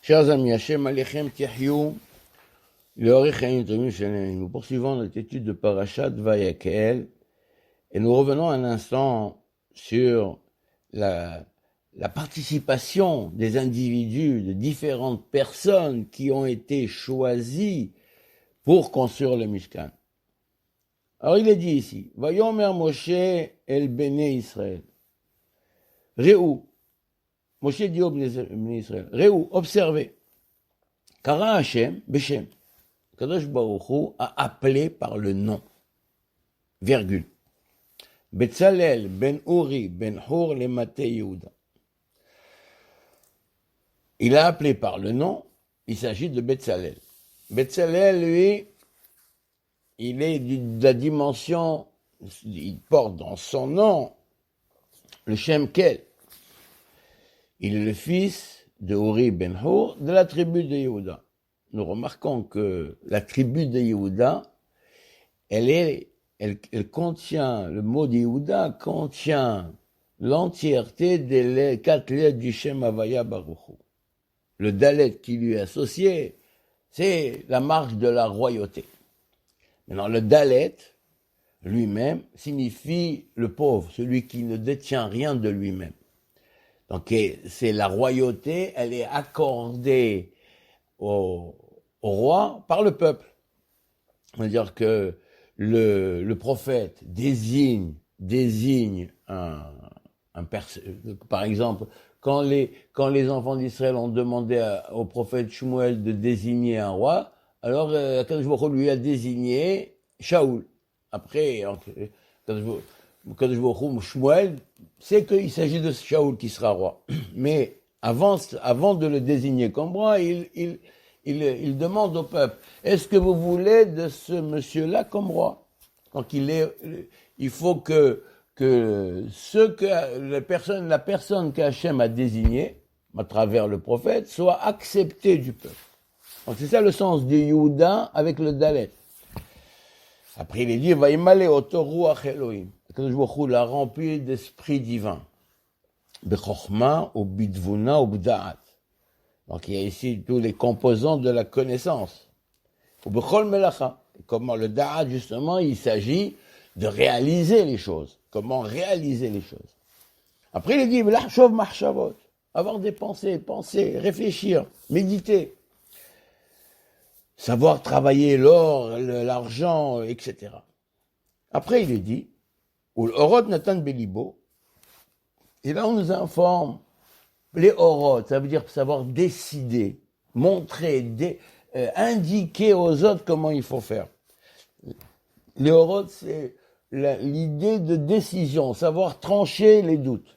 Chers amis, Hachem Alechem Tiahyou, nous poursuivons notre étude de Parashat Vayakhel et nous revenons un instant sur la participation des individus, de différentes personnes qui ont été choisies pour construire le Mishkan. Alors il est dit ici, Vayomer Moshe el Bene Israël. Réou, Moshe dit au Bene Israël, Réou, observez. Kara Hashem, Beshem. Kadosh Baruch Hu a appelé par le nom. Virgule. Betzalel ben Uri ben Hur le Mate Yehuda. Il a appelé par le nom, il s'agit de Betzalel. Betzalel, lui, il est de la dimension, il porte dans son nom le Shem Kel. Il est le fils de Uri ben Hur de la tribu de Yehuda. Nous remarquons que la tribu de Yehuda, elle contient, le mot de Yehuda contient l'entièreté des 4 lettres du Shem Havaya Baruch Hu. Le Dalet qui lui est associé, c'est la marque de la royauté. Maintenant, le Dalet, lui-même, signifie le pauvre, celui qui ne détient rien de lui-même. Donc, c'est la royauté, elle est accordée au roi par le peuple. C'est-à-dire que le prophète désigne par exemple, quand les enfants d'Israël ont demandé au prophète Shmuel de désigner un roi, alors Kadosh Baruch Hu lui a désigné Shaoul. Après, Kadosh Baruch Hu, Shmuel, c'est qu'il s'agit de Shaoul qui sera roi. Mais avant de le désigner comme roi, il demande au peuple, est-ce que vous voulez de ce monsieur-là comme roi? Donc il faut que la personne qu'Hachem a désignée, à travers le prophète, soit acceptée du peuple. Donc c'est ça le sens du Yehuda avec le Dalet. Après il est dit, Vaïmale oto ruach Elohim. Kadosh Baruch Hu l'a rempli d'esprit divin. Bechokma ou bidvuna ou b'da'at. Donc il y a ici tous les composants de la connaissance. Ou bechol melacha. Comment le da'at justement, il s'agit de réaliser les choses. Comment réaliser les choses. Après il est dit, l'achshov machshavot. Avoir des pensées, penser, réfléchir, méditer. Savoir travailler l'or, l'argent, etc. Après, il est dit, ou l'orot Nathan Belibo, et là on nous informe, les orot, ça veut dire savoir décider, montrer, indiquer aux autres comment il faut faire. Les orot, c'est l'idée de décision, savoir trancher les doutes.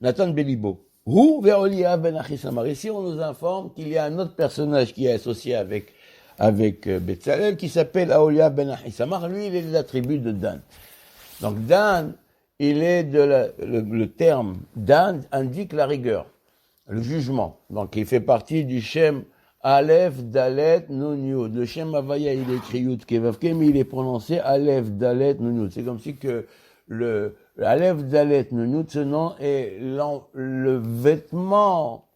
Nathan Belibo. Ou Veolia ben Achisamar. Ici, on nous informe qu'il y a un autre personnage qui est associé avec Betzalel, qui s'appelle Aolia ben Achisamar. Lui, il est de la tribu de Dan. Donc, Dan, il est le terme Dan indique la rigueur, le jugement. Donc, il fait partie du Shem Aleph, Dalet, Nun, Yud. Le Shem Havaya, il est écrit Yud Kevavke, mais il est prononcé Aleph, Dalet, Nun, Yud. C'est comme si que le Aleph Dalet Nunut, ce nom est le vêtement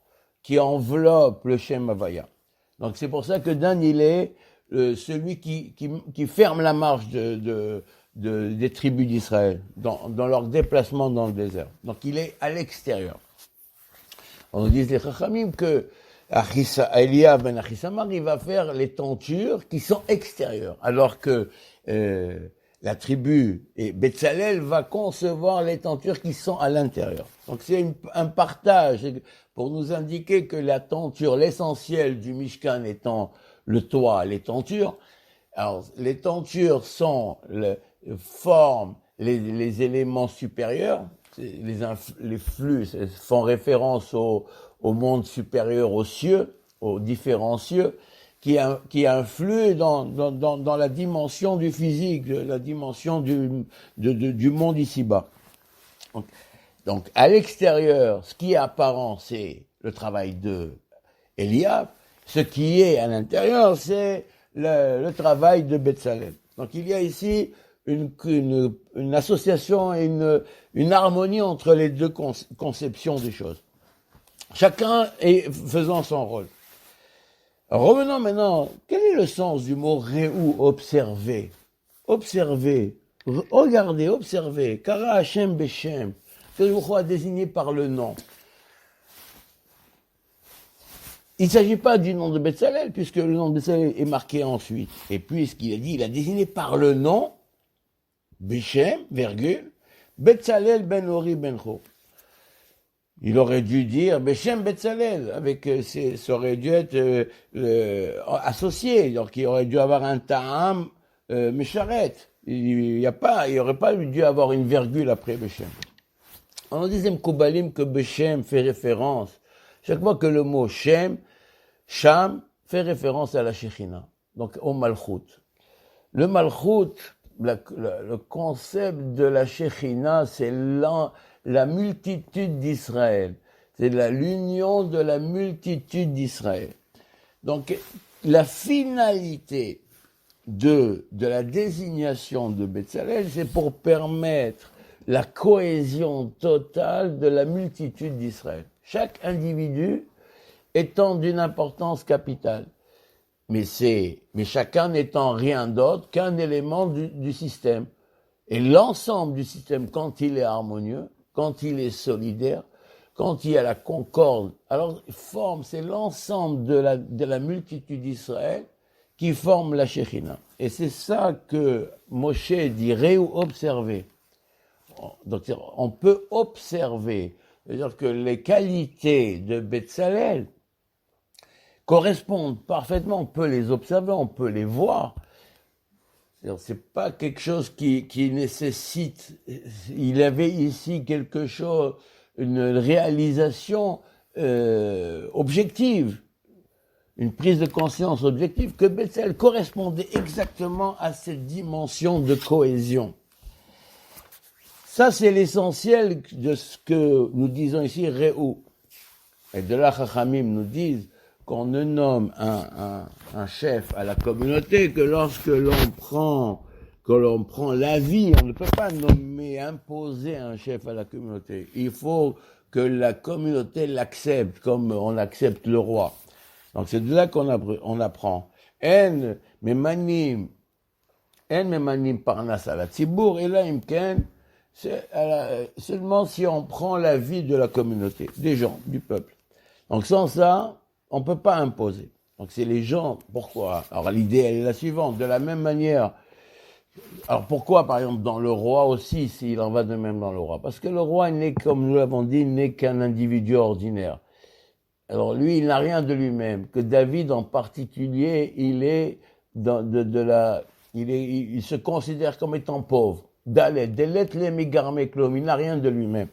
qui enveloppe le Shem Havaya. Donc c'est pour ça que Dan, il est celui qui ferme la marche des tribus d'Israël dans leur déplacement dans le désert. Donc il est à l'extérieur. On nous dit les Chachamim que Eliyav ben Achisamar, il va faire les tentures qui sont extérieures, alors que la tribu et Betzalel va concevoir les tentures qui sont à l'intérieur. Donc c'est un partage pour nous indiquer que la tenture, l'essentiel du Mishkan étant le toit, les tentures. Alors les tentures sont forment les éléments supérieurs, les flux font référence au monde supérieur, aux cieux, aux différents cieux, qui influe dans la dimension du physique, la dimension du monde ici-bas. Donc, à l'extérieur, ce qui est apparent, c'est le travail de Eliab. Ce qui est à l'intérieur, c'est le travail de Betzalel. Donc, il y a ici une association et une harmonie entre les deux conceptions des choses. Chacun est faisant son rôle. Revenons maintenant, quel est le sens du mot Réou, observer? Observer, regardez, observez. Kara Hashem Beshem, que le a désigné par le nom. Il ne s'agit pas du nom de Betzalel, puisque le nom de Betzalel est marqué ensuite. Et puisqu'il a dit, il a désigné par le nom, Beshem, virgule, Betzalel ben Ori ben Cho. Il aurait dû dire Beshem Betzalel, avec ça aurait dû être associé, donc il aurait dû avoir un ta'am Mesharet. Il aurait pas dû avoir une virgule après Beshem. On disait Mkoubalim que Beshem fait référence, chaque fois que le mot Shem, Sham, fait référence à la Shekhinah, donc au Malchut. Le Malchut, le concept de la Shekhinah, c'est la multitude d'Israël. C'est l'union de la multitude d'Israël. Donc, la finalité de la désignation de Betzalel, c'est pour permettre la cohésion totale de la multitude d'Israël. Chaque individu étant d'une importance capitale. Mais chacun n'étant rien d'autre qu'un élément du système. Et l'ensemble du système, quand il est harmonieux, quand il est solidaire, quand il y a la concorde, alors c'est l'ensemble de la multitude d'Israël qui forme la Shekhinah. Et c'est ça que Moshe dit, Réou, observer. Donc on peut observer, c'est-à-dire que les qualités de Betzalel correspondent parfaitement, on peut les observer, on peut les voir. C'est pas quelque chose qui nécessite, il avait ici quelque chose, une réalisation objective, une prise de conscience objective, que Betzalel correspondait exactement à cette dimension de cohésion. Ça, c'est l'essentiel de ce que nous disons ici, Réou. Et de là, Chachamim nous disent qu'on ne nomme un chef à la communauté que lorsque l'on prend l'avis, on ne peut pas nommer, imposer un chef à la communauté. Il faut que la communauté l'accepte, comme on accepte le roi. Donc c'est de là qu'on apprend. En memanim parnas ala tzibour, et là imken, c'est seulement si on prend l'avis de la communauté, des gens, du peuple. Donc sans ça, on ne peut pas imposer. Donc c'est les gens, pourquoi? Alors l'idée elle est la suivante, de la même manière. Alors pourquoi par exemple dans le roi aussi, s'il en va de même dans le roi? Parce que le roi n'est, comme nous l'avons dit, n'est qu'un individu ordinaire. Alors lui, il n'a rien de lui-même. Que David en particulier, il est il se considère comme étant pauvre. Dalet, il n'a rien de lui-même.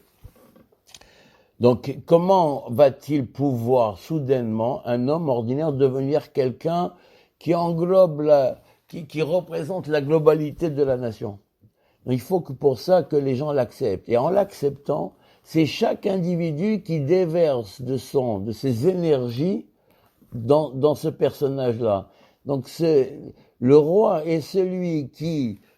Donc, comment va-t-il pouvoir soudainement, un homme ordinaire, devenir quelqu'un qui englobe qui représente la globalité de la nation? Donc, il faut que pour ça que les gens l'acceptent. Et en l'acceptant, c'est chaque individu qui déverse de ses énergies dans ce personnage-là. Donc, le roi est celui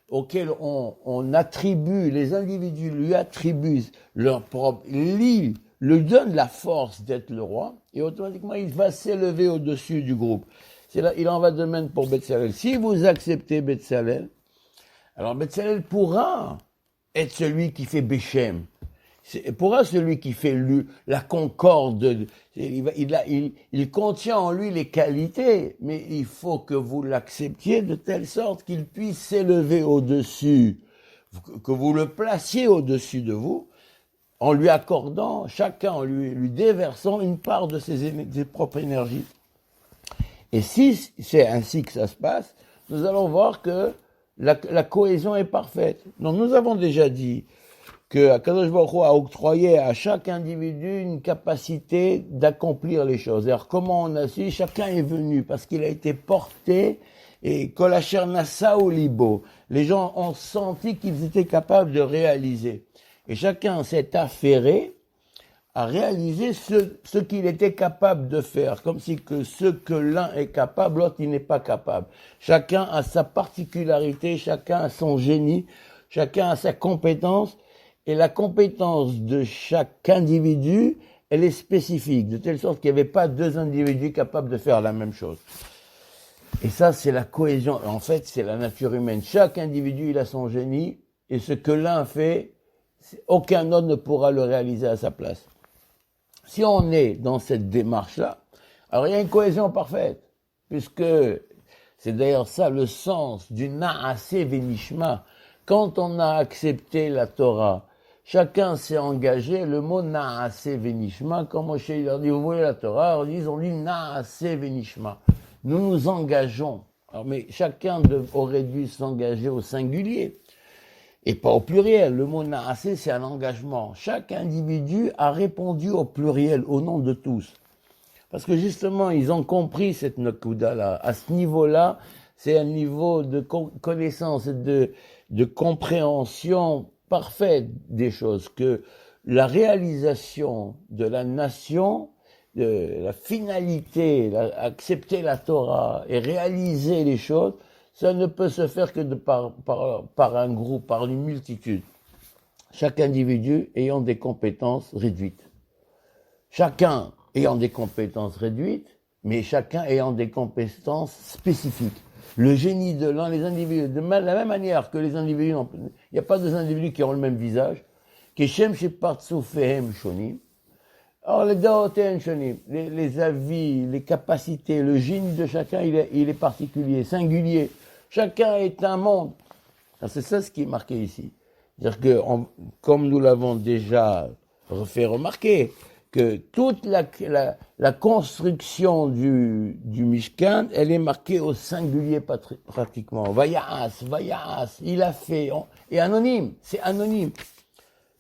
auquel on attribue, les individus lui attribuent leur propre, lui donne la force d'être le roi, et automatiquement il va s'élever au-dessus du groupe. C'est là, il en va de même pour Betzalel. Si vous acceptez Betzalel, alors Betzalel pourra être celui qui fait Beshem. Pourra celui qui fait la concorde. Il contient en lui les qualités, mais il faut que vous l'acceptiez de telle sorte qu'il puisse s'élever au-dessus, que vous le placiez au-dessus de vous, en lui accordant, chacun en lui déversant une part de ses propres énergies. Et si c'est ainsi que ça se passe, nous allons voir que la cohésion est parfaite. Donc nous avons déjà dit que Akadosh Baruch Hu a octroyé à chaque individu une capacité d'accomplir les choses. Alors comment on a su? Chacun est venu parce qu'il a été porté, et Kol Asher Nasa ou Libo. Les gens ont senti qu'ils étaient capables de réaliser. Et chacun s'est affairé à réaliser ce qu'il était capable de faire, comme si que ce que l'un est capable, l'autre il n'est pas capable. Chacun a sa particularité, chacun a son génie, chacun a sa compétence, et la compétence de chaque individu elle est spécifique, de telle sorte qu'il n'y avait pas deux individus capables de faire la même chose. Et ça, c'est la cohésion. En fait, c'est la nature humaine. Chaque individu, il a son génie, et ce que l'un fait, aucun autre ne pourra le réaliser à sa place. Si on est dans cette démarche-là, alors il y a une cohésion parfaite, puisque c'est d'ailleurs ça le sens du Naaseh Venishma. Quand on a accepté la Torah, chacun s'est engagé, le mot Naaseh Venishma, quand Moshe leur dit, vous voulez la Torah, on dit Naaseh Venishma. Nous nous engageons. Alors, mais chacun aurait dû s'engager au singulier et pas au pluriel. Le mot Naaseh, c'est un engagement. Chaque individu a répondu au pluriel, au nom de tous. Parce que justement, ils ont compris cette Nakuda-là. À ce niveau-là, c'est un niveau de connaissance et de compréhension parfaite des choses, que la réalisation de la nation, la finalité, accepter la Torah et réaliser les choses, ça ne peut se faire que par un groupe, par une multitude. Chaque individu ayant des compétences réduites. Chacun ayant des compétences réduites, mais chacun ayant des compétences spécifiques. Le génie de l'un, les individus, de la même manière que les individus, il n'y a pas deux individus qui ont le même visage, Keshem Shepartzufehem Shonim. Alors les Daoten Shonim, les avis, les capacités, le génie de chacun, il est particulier, singulier. Chacun est un monde. Alors, c'est ça ce qui est marqué ici. C'est-à-dire que, comme nous l'avons déjà fait remarquer, que toute la construction du Mishkan, elle est marquée au singulier pratiquement. Vayas, il a fait, et anonyme, c'est anonyme.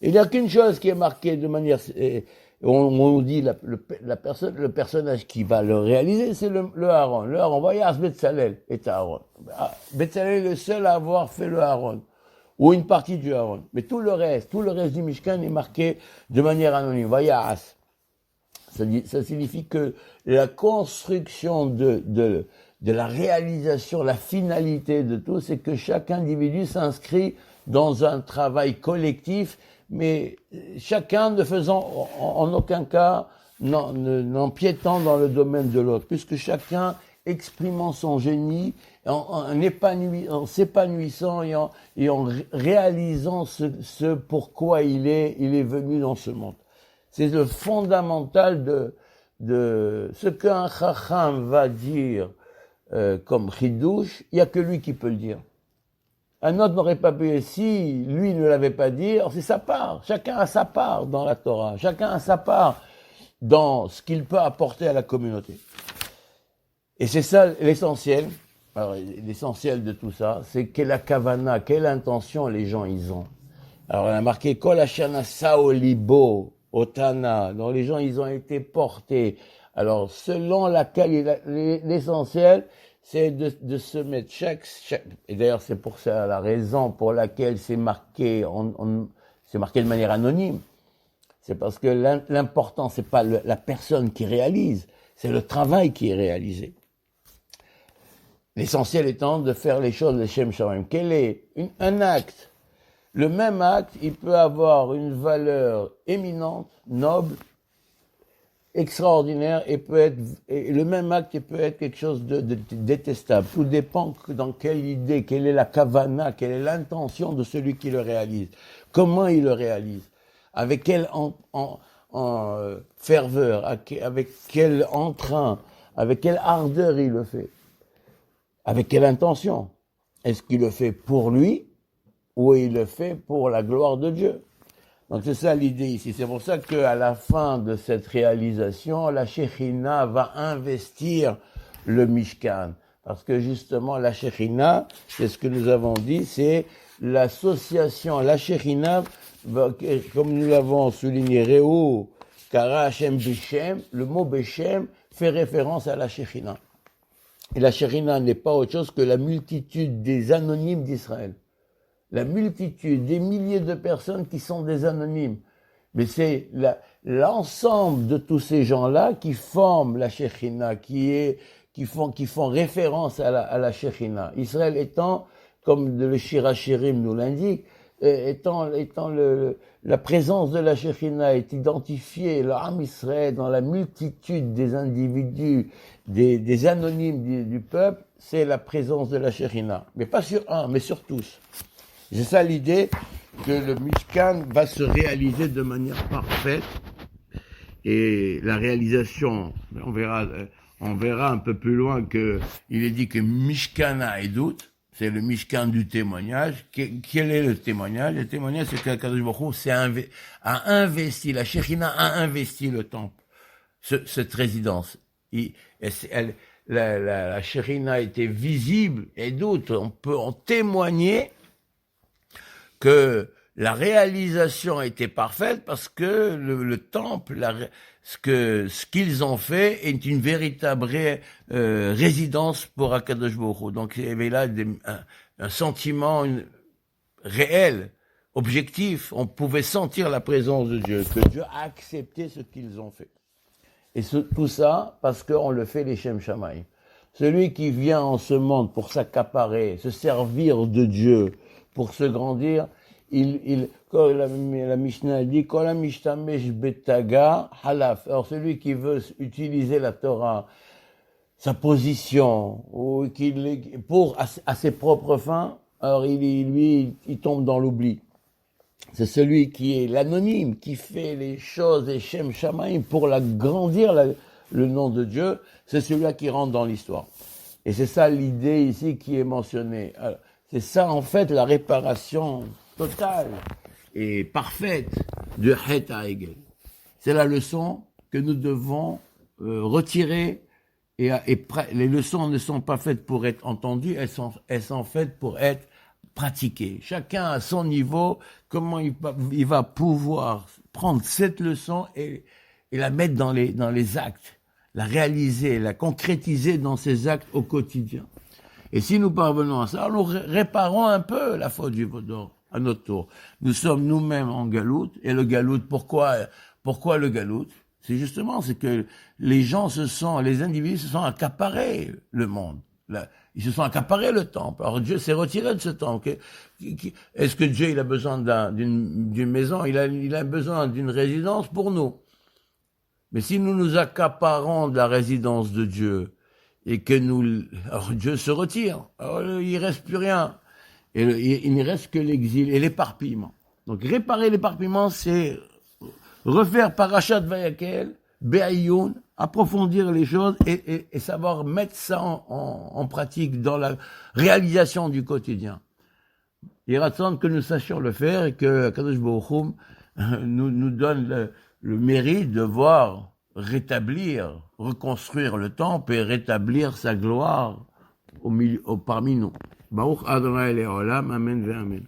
Il n'y a qu'une chose qui est marquée de manière, on dit le personnage qui va le réaliser, c'est le Aaron. Le Aaron, Vayas Betzalel est Aaron. Betzalel est le seul à avoir fait le Aaron, ou une partie du Aaron. Mais tout le reste du Mishkan est marqué de manière anonyme. Vayas. Ça signifie que la construction de la réalisation, la finalité de tout, c'est que chaque individu s'inscrit dans un travail collectif, mais chacun ne faisant en aucun cas, n'empiétant dans le domaine de l'autre, puisque chacun exprimant son génie, en s'épanouissant et en réalisant ce pourquoi il est venu dans ce monde. C'est le fondamental de ce qu'un chacham va dire comme chidouche, il n'y a que lui qui peut le dire. Un autre n'aurait pas pu, si lui ne l'avait pas dit, alors c'est sa part. Chacun a sa part dans la Torah. Chacun a sa part dans ce qu'il peut apporter à la communauté. Et c'est ça l'essentiel. Alors, l'essentiel de tout ça, c'est quelle la kavana, quelle intention les gens ils ont. Alors on a marqué Kol Hashana Saolibo Otana, dont les gens ils ont été portés. Alors selon laquelle l'essentiel, c'est de se mettre chaque et d'ailleurs c'est pour ça la raison pour laquelle c'est marqué, c'est marqué de manière anonyme. C'est parce que l'important c'est pas la personne qui réalise, c'est le travail qui est réalisé. L'essentiel étant de faire les choses de Shem Shamim. Quel est un acte? Le même acte, il peut avoir une valeur éminente, noble, extraordinaire, et le même acte, il peut être quelque chose de détestable. Tout dépend dans quelle idée, quelle est la kavana, quelle est l'intention de celui qui le réalise. Comment il le réalise? Avec quel ferveur, avec quel entrain, avec quelle ardeur il le fait? Avec quelle intention? Est-ce qu'il le fait pour lui? Ou il le fait pour la gloire de Dieu. Donc c'est ça l'idée ici. C'est pour ça qu'à la fin de cette réalisation, la Shekhinah va investir le Mishkan. Parce que justement, la Shekhinah, c'est ce que nous avons dit, c'est l'association, la Shekhinah, comme nous l'avons souligné, Reu, Kara Hashem Beshem, le mot Beshem fait référence à la Shekhinah. Et la Shekhinah n'est pas autre chose que la multitude des anonymes d'Israël. La multitude, des milliers de personnes qui sont des anonymes. Mais c'est l'ensemble de tous ces gens-là qui forment la Shekhinah, qui font référence à la Shekhinah. Israël étant, comme le Shir HaShirim nous l'indique, la présence de la Shekhinah est identifiée, le Ham Israël, dans la multitude des individus, des anonymes du peuple, c'est la présence de la Shekhinah. Mais pas sur un, mais sur tous. C'est ça l'idée, que le Mishkan va se réaliser de manière parfaite. Et la réalisation, on verra un peu plus loin que il est dit que Mishkana Edut, c'est le Mishkan du témoignage. Quel est le témoignage? Le témoignage, c'est que Kadosh Baruch Hu a investi, la Shekhinah a investi le temple, cette résidence. La Shekhinah était visible, et d'autres, on peut en témoigner que la réalisation était parfaite parce que le temple, ce qu'ils ont fait est une véritable résidence pour Akadosh Baruch Hu. Donc il y avait là un sentiment réel, objectif. On pouvait sentir la présence de Dieu, que Dieu a accepté ce qu'ils ont fait. Et tout ça parce qu'on le fait les Shem Shamaï. Celui qui vient en ce monde pour s'accaparer, se servir de Dieu, pour se grandir, la Mishnah dit, Kol hamishtamesh betaga halaf. Alors celui qui veut utiliser la Torah, sa position, ou à ses propres fins, alors il tombe dans l'oubli. C'est celui qui est l'anonyme, qui fait les choses des Shem Shamaim pour grandir le nom de Dieu, c'est celui-là qui rentre dans l'histoire. Et c'est ça l'idée ici qui est mentionnée. Alors, c'est ça en fait la réparation totale et parfaite de Het HaEgel. C'est la leçon que nous devons retirer. Et les leçons ne sont pas faites pour être entendues, elles sont faites pour être pratiquées. Chacun à son niveau, comment il va pouvoir prendre cette leçon et la mettre dans les actes, la réaliser, la concrétiser dans ses actes au quotidien. Et si nous parvenons à ça, nous réparons un peu la faute du Vaudor à notre tour. Nous sommes nous-mêmes en galoute, et le galoute, pourquoi le galoute? C'est que les individus se sont accaparés le monde. Ils se sont accaparés le temple. Alors Dieu s'est retiré de ce temple. Est-ce que Dieu, il a besoin d'une maison? Il a besoin d'une résidence pour nous. Mais si nous nous accaparons de la résidence de Dieu, et que alors Dieu se retire, alors il reste plus rien. Et il ne reste que l'exil et l'éparpillement. Donc réparer l'éparpillement, c'est refaire Parashat Vayakel, Be'ayoun, approfondir les choses et savoir mettre ça en pratique dans la réalisation du quotidien. Il attend que nous sachions le faire et que Kadosh Baruch Hu nous donne le mérite de voir reconstruire le temple et rétablir sa gloire parmi nous. Baruch Adonai Le'olam, Amen ve'Amen.